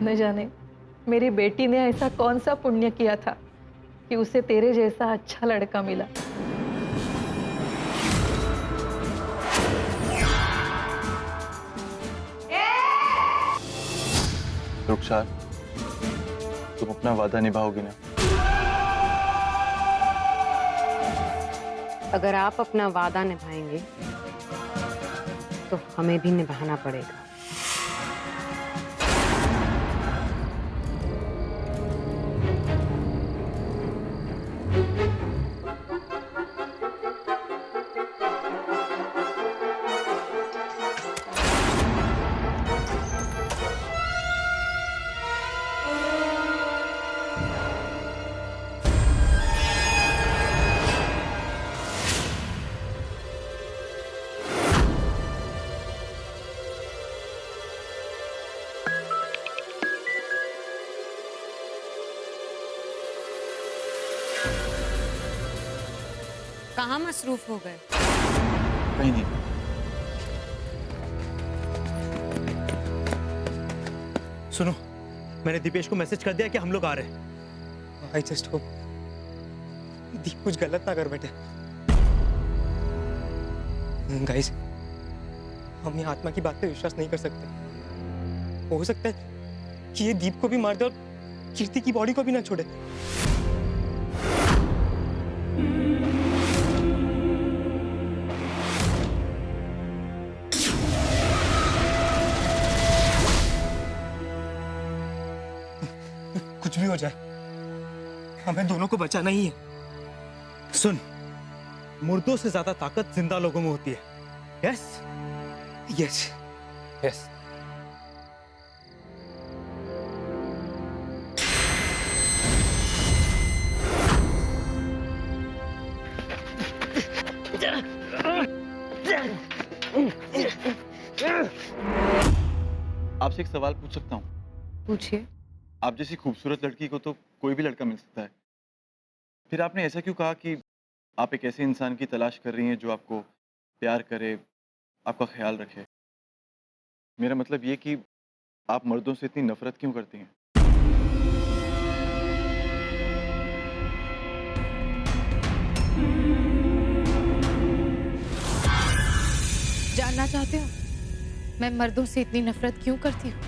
न जाने मेरी बेटी ने ऐसा कौन सा पुण्य किया था कि उसे तेरे जैसा अच्छा लड़का मिला। रुखसार, तुम अपना वादा निभाओगी ना? अगर आप अपना वादा निभाएंगे तो हमें भी निभाना पड़ेगा। कहाँ मसरूफ हो गए? कहीं नहीं। सुनो, मैंने दीपेश को मैसेज कर दिया कि हम लोग आ रहे हैं। आई जस्ट होप दीप कुछ गलत ना कर बैठे। गाइस, हम ये आत्मा की बात पे विश्वास नहीं कर सकते। हो सकता है कि ये दीप को भी मार दे और कीर्ति की बॉडी को भी ना छोड़े। कुछ भी हो जाए, हमें दोनों को बचाना ही है। सुन, मुर्दों से ज्यादा ताकत जिंदा लोगों में होती है। Yes yes yes. आपसे एक सवाल पूछ सकता हूँ? पूछिए। आप जैसी खूबसूरत लड़की को तो कोई भी लड़का मिल सकता है, फिर आपने ऐसा क्यों कहा कि आप एक ऐसे इंसान की तलाश कर रही हैं जो आपको प्यार करे, आपका ख्याल रखे? मेरा मतलब ये कि आप मर्दों से इतनी नफरत क्यों करती हैं? जानना चाहते हो मैं मर्दों से इतनी नफरत क्यों करती हूँ?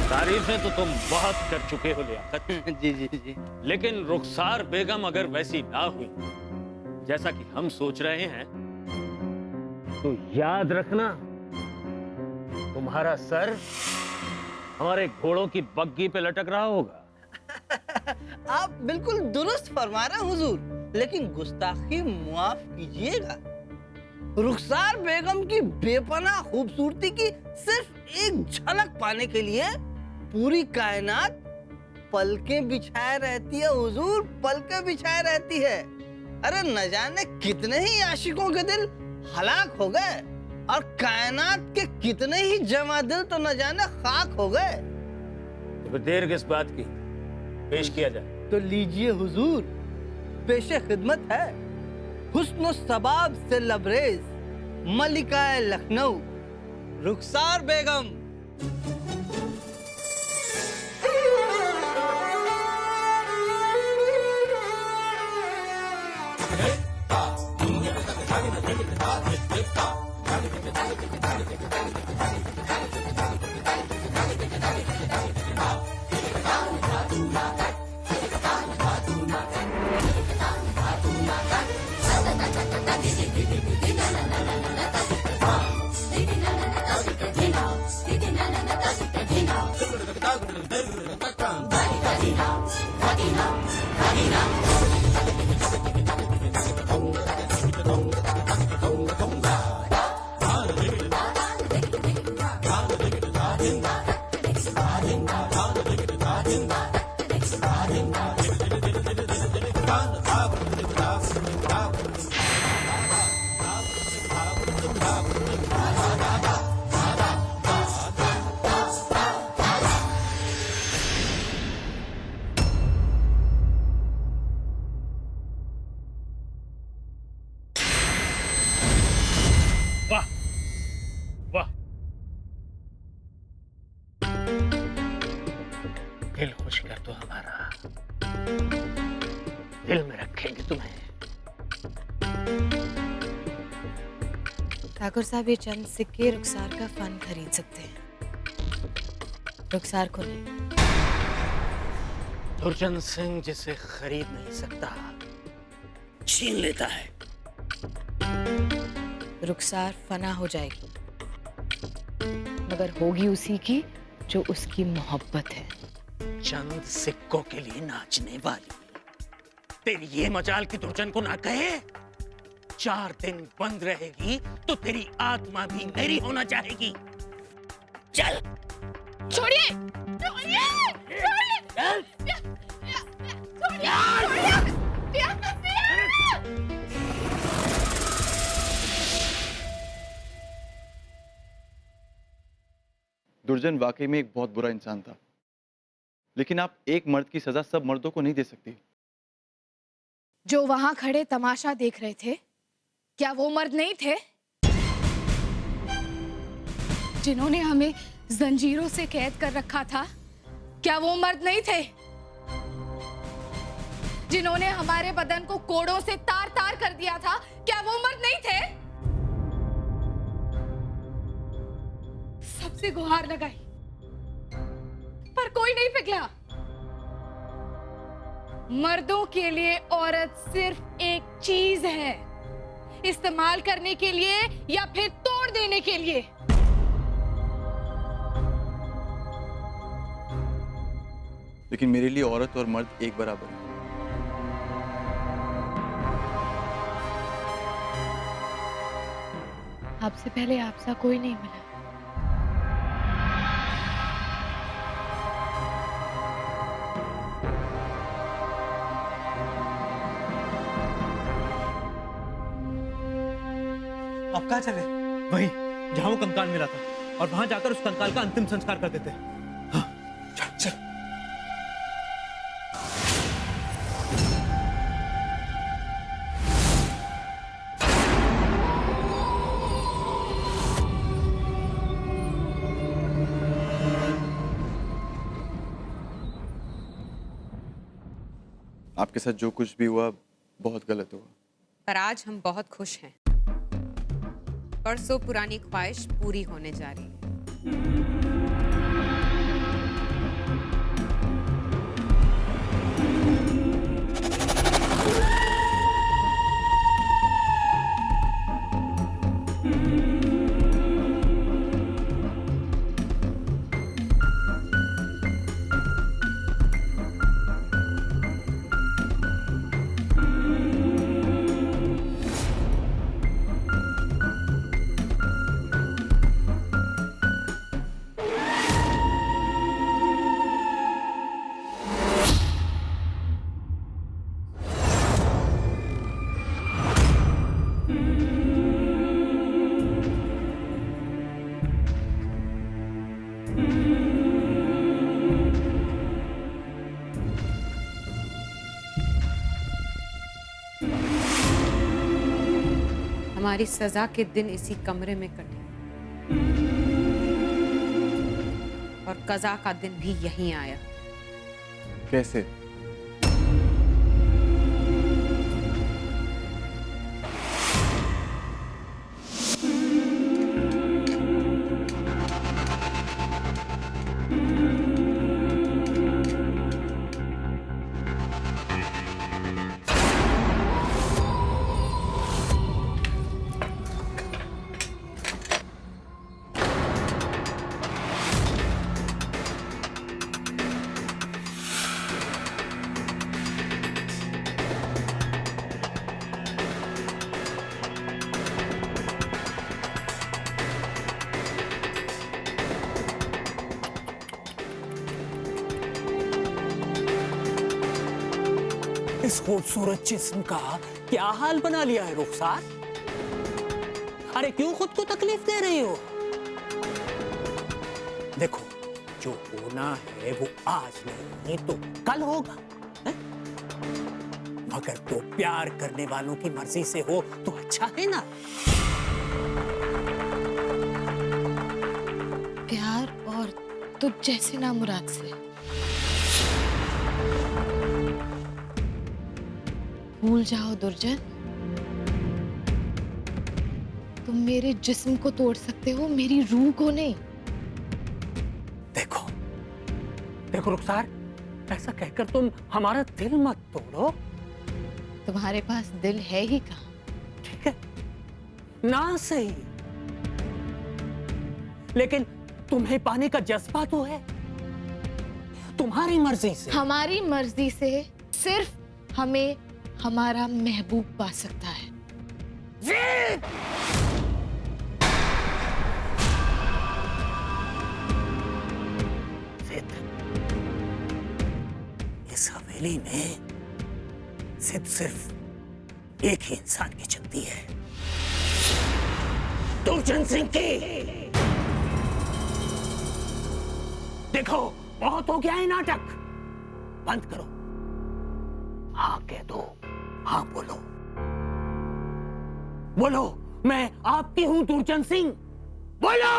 तारीफें तो तुम बहुत कर चुके हो लियाकत। जी जी जी। लेकिन रुखसार बेगम अगर वैसी ना हुई जैसा कि हम सोच रहे हैं, तो याद रखना तुम्हारा सर हमारे घोड़ों की बग्गी पे लटक रहा होगा। आप बिल्कुल दुरुस्त फरमा रहे हैं हुजूर, लेकिन गुस्ताखी माफ कीजिएगा। रुखसार बेगम की बेपनाह खूबसूरती की सिर्फ एक झलक पाने के लिए पूरी कायनात पलकें बिछाए रहती है हुजूर, पलकें बिछाए रहती है। अरे न जाने कितने ही आशिकों के दिल हलाक हो गए और कायनात के कितने ही जमा दिल तो न जाने खाक हो गए। तो फिर देर किस बात की, पेश किया जाए। तो लीजिए हुजूर, पेशे खिदमत है हुस्न सबाब से लबरेज मलिकाए लखनऊ रुखसार बेगम। तो हमारा दिल में रखेंगे तुम्हें। ठाकुर साहब, ये चंद सिक्के रुखसार का फन खरीद सकते हैं, रुखसार को नहीं। दुर्जन सिंह जिसे खरीद नहीं सकता, छीन लेता है। रुखसार फना हो जाएगी, मगर होगी उसी की जो उसकी मोहब्बत है। चंद सिक्कों के लिए नाचने वाली तेरी ये मजाल की दुर्जन को ना कहे। 4 दिन बंद रहेगी तो तेरी आत्मा भी मेरी होना चाहेगी। चल छोड़िए, छोड़िए, चल। दुर्जन वाकई में एक बहुत बुरा इंसान था, लेकिन आप एक मर्द की सजा सब मर्दों को नहीं दे सकती। जो वहां खड़े तमाशा देख रहे थे, क्या वो मर्द नहीं थे? जिन्होंने हमें जंजीरों से कैद कर रखा था, क्या वो मर्द नहीं थे? जिन्होंने हमारे बदन को कोड़ों से तार तार कर दिया था, क्या वो मर्द नहीं थे? सबसे गुहार लगाई, पर कोई नहीं पिघला। मर्दों के लिए औरत सिर्फ एक चीज है, इस्तेमाल करने के लिए या फिर तोड़ देने के लिए। लेकिन मेरे लिए औरत और मर्द एक बराबर है। आपसे पहले आपसा कोई नहीं मिला। अब कहाँ चले? वहीं जहाँ वो कंकाल मिला था, और वहां जाकर उस कंकाल का अंतिम संस्कार कर देते हैं। हाँ, चल चल। आपके साथ जो कुछ भी हुआ बहुत गलत हुआ, पर आज हम बहुत खुश हैं। परसों पुरानी ख्वाहिश पूरी होने जा रही है। हमारी सजा के दिन इसी कमरे में कटे, और कज़ा का दिन भी यहीं आया। कैसे? इस खूबसूरत जिस्म का क्या हाल बना लिया है रुखसार? अरे क्यों खुद को तकलीफ दे रही हो? देखो, जो होना है वो आज नहीं तो कल होगा, है? मगर तो प्यार करने वालों की मर्जी से हो तो अच्छा है ना? प्यार और तुझ जैसे नामुराद से। भूल जाओ दुर्जन, तुम मेरे जिस्म को तोड़ सकते हो, मेरी रूह को नहीं। देखो देखो रुखसार, ऐसा कहकर तुम हमारा दिल मत तोड़ो। तुम्हारे पास दिल है ही कहाँ? ठीक है ना, सही, लेकिन तुम्हें पाने का जज्बा तो है। तुम्हारी मर्जी से। हमारी मर्जी से सिर्फ हमें हमारा महबूब पा सकता है। जीत! जिद। इस हवेली में जिद सिर्फ एक ही इंसान की चलती है, दुर्जन सिंह की। देखो बहुत हो गया है नाटक, बंद करो। हाँ कह दो, हाँ बोलो, बोलो मैं आपकी हूं दुर्जन सिंह, बोलो।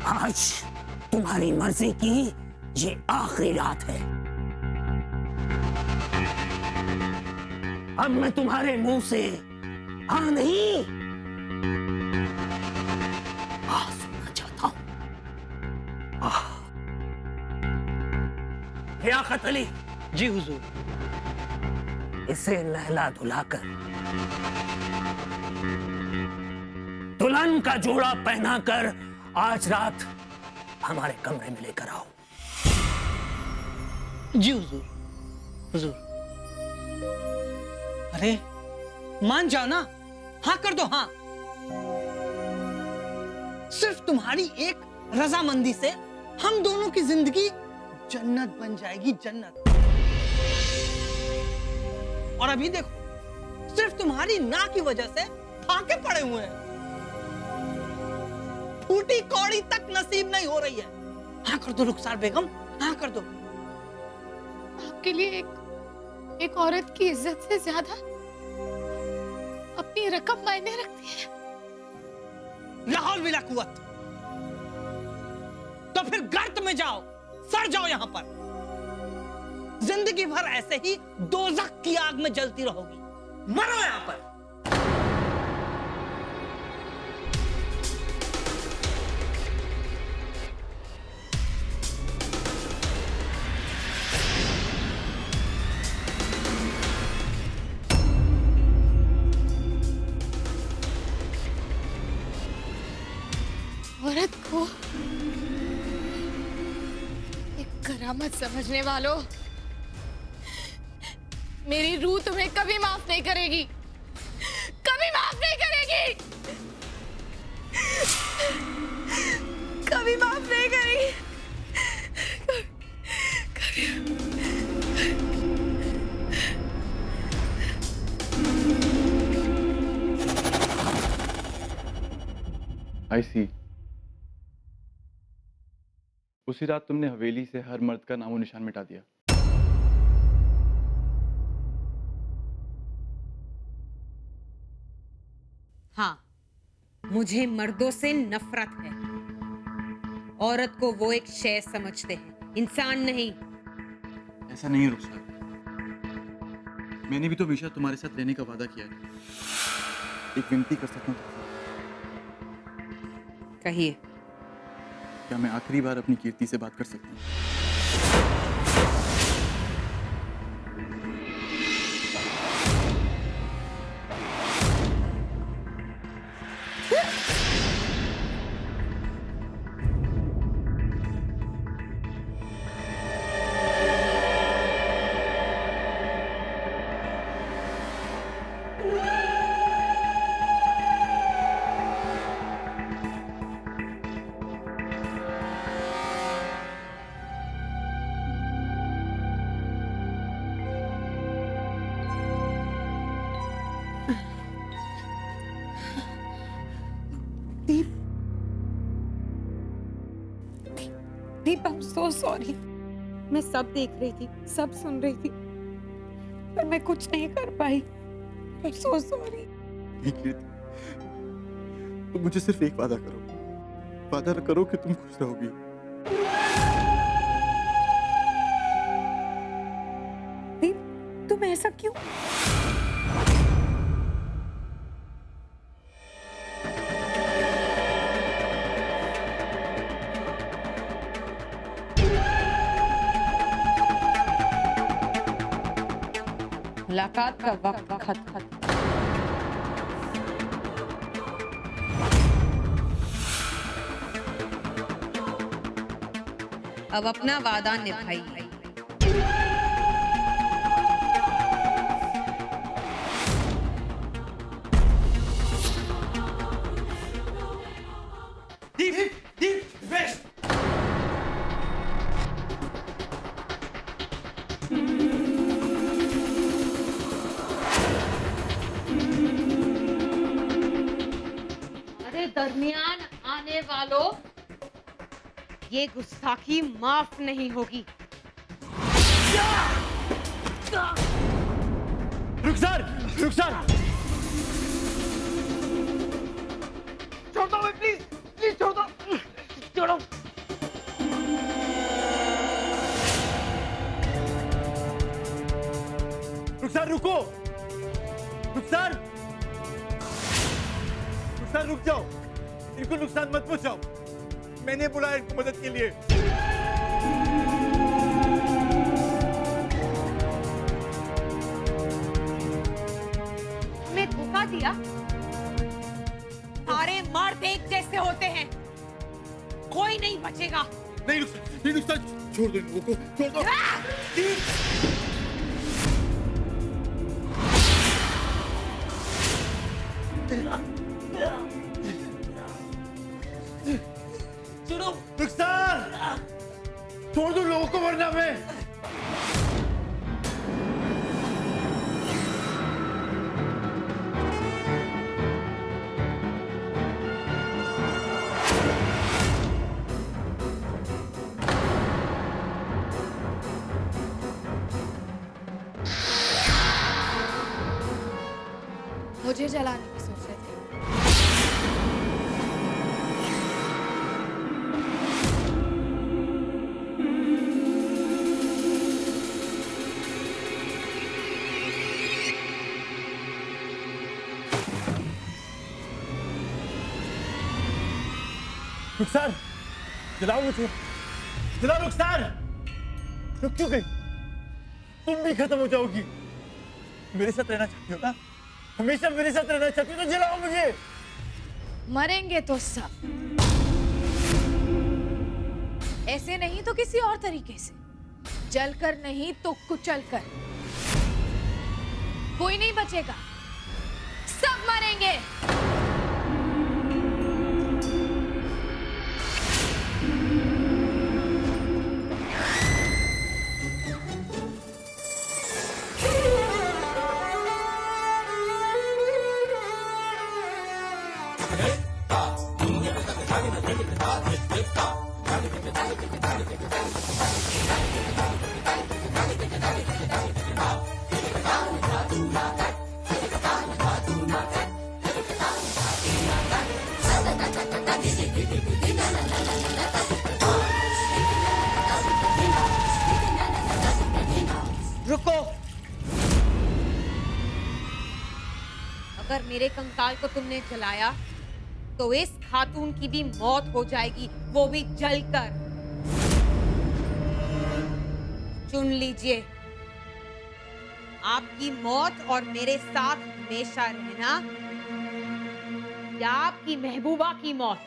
आज तुम्हारी मर्जी की ये आखिरी रात है। अब मैं तुम्हारे मुंह से हाँ नहीं सुनना चाहता हूं। लियाकत अली। जी हुजूर। इसे नहला धुलाकर दुल्हन का जोड़ा पहनाकर आज रात हमारे कमरे में लेकर आओ। जी हुजूर। हुजूर, अरे मान जाओ ना, हाँ कर दो, हाँ। सिर्फ तुम्हारी एक रजामंदी से हम दोनों की जिंदगी जन्नत बन जाएगी, जन्नत। और अभी देखो, सिर्फ तुम्हारी ना की वजह से फाके पड़े हुए हैं, फूटी कौड़ी तक नसीब नहीं हो रही है। हाँ कर दो रुखसार बेगम, हाँ कर दो। आपके लिए एक औरत की इज्जत से ज्यादा अपनी रकम मायने रखती है। लाहौल विला कुव्वत। तो फिर गर्त में जाओ, सड़ जाओ यहां पर। जिंदगी भर ऐसे ही दोज़ख की आग में जलती रहोगी, मरो यहां पर। औरत को एक करामत समझने वालों, मेरी रूह तुम्हें कभी माफ नहीं करेगी, कभी माफ नहीं करेगी, कभी माफ नहीं करेगी, आई सी। उसी रात तुमने हवेली से हर मर्द का नामो निशान मिटा दिया। हाँ, मुझे मर्दों से नफरत है। औरत को वो एक शय समझते हैं, इंसान नहीं। ऐसा नहीं है रुखसार, मैंने भी तो हमेशा तुम्हारे साथ रहने का वादा किया है। एक विनती कर सकता हूँ? कहिए। क्या मैं आखिरी बार अपनी कीर्ति से बात कर सकता हूँ? दीप, आई एम सो सॉरी। मैं सब देख रही थी, सब सुन रही थी, पर मैं कुछ नहीं कर पाई। I am so sorry. नहीं कीर्ति, तुम मुझे सिर्फ एक वादा करो, वादा करो कि तुम खुश रहोगी। दीप, तुम ऐसा क्यों? मुलाकात का वक्त खत्म। अब अपना वादा निभाइए। अरे दरमियान आने वालों, ये गुस्ताखी माफ नहीं होगी। रुखसार, रुखसार, छोड़ दो, प्लीज प्लीज छोड़ दो, छोड़ो। रुखसार रुको, रुखसार, रुखसार रुक जाओ, इनको नुकसान मत पहुंचाओ। मैंने बुलाया इनको मदद के लिए। हमें धोखा दिया। सारे मर्द एक जैसे होते हैं, कोई नहीं बचेगा। नहीं रुखसार, छोड़ दो इन लोगों को, छोड़ दो। रुखसार, छोड़ दो लोगों को, वरना मैं। मुझे जलाने की सोच रहे थे। रुखसार, जलाओ मुझे, जलाओ रुखसार। रुक क्यों गई? तुम भी खत्म हो जाओगी। मेरे साथ रहना चाहती हो ना? हमेशा मेरे साथ रहना चाहती हो तो जलाओ मुझे। मरेंगे तो सब, ऐसे नहीं तो किसी और तरीके से, जलकर नहीं तो कुचल कर। कोई नहीं बचेगा, सब मरेंगे। रुको। अगर मेरे कंकाल को तुमने जलाया तो इस खातून की भी मौत हो जाएगी, वो भी जलकर। चुन लीजिए, आपकी मौत और मेरे साथ हमेशा रहना, या आपकी महबूबा की मौत।